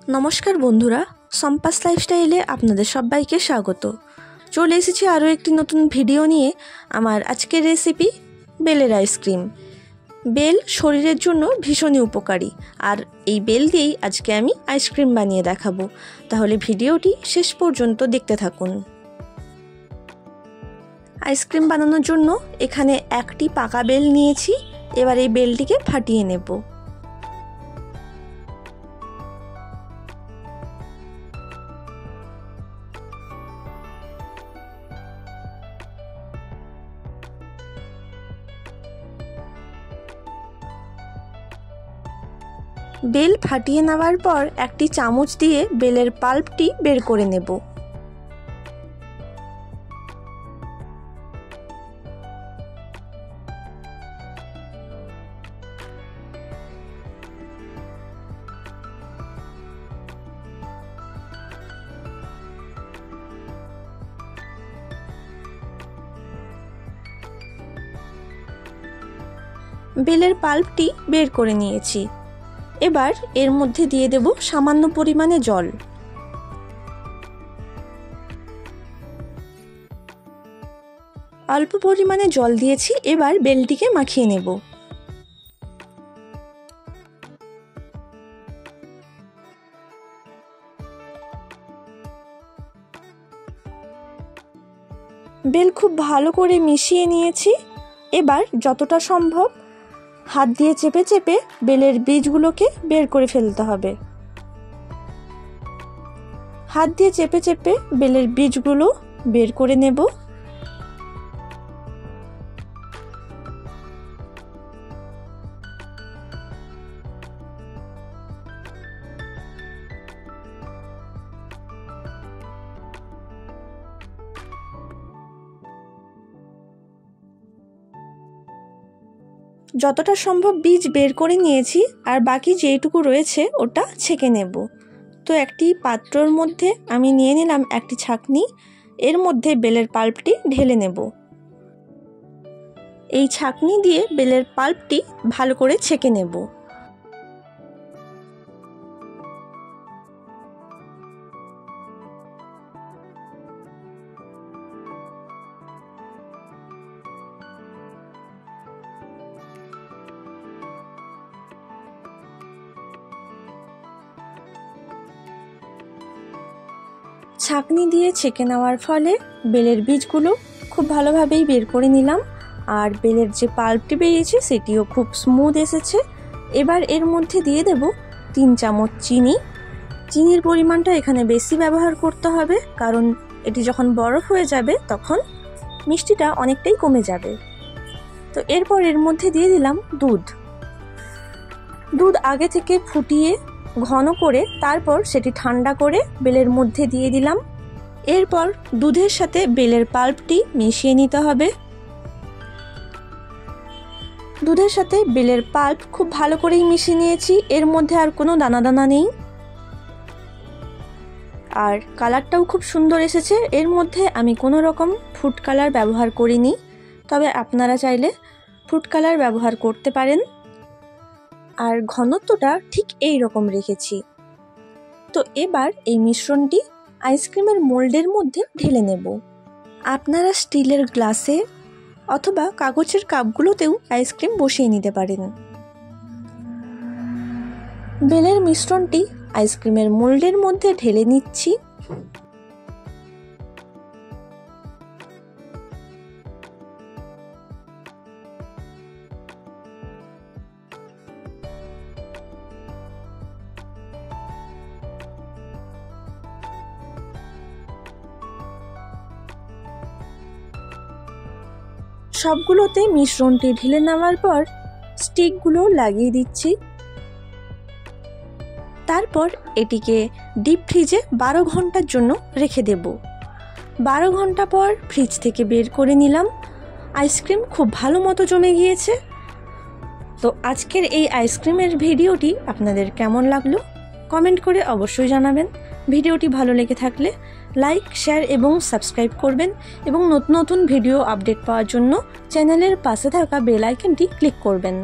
नमस्कार बंधुरा सम्पास लाइफस्टाइले आपनादेर सबाइके स्वागत। चले एसेछि आरो एकटी नतुन भिडियो निये। आमार आजकेर रेसिपि बेलेर आइसक्रीम। बेल शरीरेर जोन्नो भीषण उपकारी और एई बेल दिएई आजके आमी आइसक्रीम बानिये देखाबो। ताहले भिडियोटी शेष पर्यन्त देखते थाकुन। आइसक्रीम बानानोर जोन्नो एखाने एकटी पाका बेल नियेछि। एबार एई बेलटिके फाटिये नेब। बेल फाटिए नेওয়ার पर একটি চামচ দিয়ে বেলের পাল্পটি বের করে নেব। বেলের পাল্পটি বের করে নিয়েছি। এবার এর মধ্যে দিয়ে দেব সামান্য পরিমাণে জল। অল্প পরিমাণে জল দিয়েছি। এবার বেলটিকে মাখিয়ে নেব। বেল খুব ভালো করে মিশিয়ে নিয়েছি। এবার যতটা সম্ভব हाथ दिए चेपे चेपे बेलेर बीजगुलोके बेर करे फेलते हबे। हाथ दिए चेपे चेपे बेलेर बीजगुलो बेर करे नेब। যতটা সম্ভব বীজ বের করে নিয়েছি আর বাকি যেটুকু রয়েছে ওটা ছেঁকে নেব। তো একটি পাত্রের মধ্যে আমি নিয়ে নিলাম একটি ছাঁকনি। এর মধ্যে বেলের পাল্পটি ঢেলে নেব। এই ছাঁকনি দিয়ে বেলের পাল্পটি ভালো করে ছেঁকে নেব। ছাঁকনি দিয়ে ছেঁকে নেওয়ার ফলে বেলের বীজগুলো খুব ভালোভাবেই বের করে নিলাম আর বেলের যে পাল্পটি বেরিয়েছে সেটিও খুব স্মুথ এসেছে। এবার এর মধ্যে দিয়ে দেব 3 চামচ চিনি। চিনির পরিমাণটা এখানে বেশি ব্যবহার করতে হবে কারণ এটি যখন বরফ হয়ে যাবে তখন মিষ্টিটা অনেকটাই কমে যাবে। তো এরপর এর মধ্যে দিয়ে দিলাম দুধ। দুধ আগে থেকে ফুটিয়ে ঘন করে তারপর সেটি ঠান্ডা করে বেলের মধ্যে দিয়ে দিলাম। এরপর দুধের সাথে বেলের পাল্পটি মিশিয়ে নিতে হবে। দুধের সাথে বেলের পাল্প খুব ভালো করেই মিশিয়ে নিয়েছি। এর মধ্যে আর কোনো দানা দানা নেই আর কালারটাও খুব সুন্দর এসেছে। এর মধ্যে আমি কোনো রকম ফুড কালার ব্যবহার করিনি, তবে আপনারা চাইলে ফুড কালার ব্যবহার করতে পারেন। আর ঘনত্বটা ঠিক এই রকম রেখেছি। তো এবার এই মিশ্রণটি আইসক্রিমের মোল্ডের মধ্যে ঢেলে নেব। আপনারা স্টিলের গ্লাসে অথবা কাগজের কাপগুলোতেও আইসক্রিম বসিয়ে নিতে পারেন। বেলের মিশ্রণটি আইসক্রিমের মোল্ডের মধ্যে ঢেলে নিচ্ছি। সবগুলোতে মিশ্রণটি ঢেলে নেওয়ার পর স্টিকগুলো লাগিয়ে দিচ্ছি। তারপর এটিকে ডিপ ফ্রিজে 12 ঘন্টার জন্য রেখে দেব। 12 ঘন্টা পর ফ্রিজ থেকে বের করে নিলাম। আইসক্রিম খুব ভালো মতো জমে গিয়েছে। তো আজকের এই আইসক্রিমের ভিডিওটি আপনাদের কেমন লাগলো কমেন্ট করে অবশ্যই জানাবেন। ভিডিওটি ভালো লেগে থাকলে লাইক, শেয়ার এবং সাবস্ক্রাইব করবেন এবং নতুন নতুন ভিডিও আপডেট পাওয়ার জন্য চ্যানেলের পাশে থাকা বেল আইকনটি ক্লিক করবেন।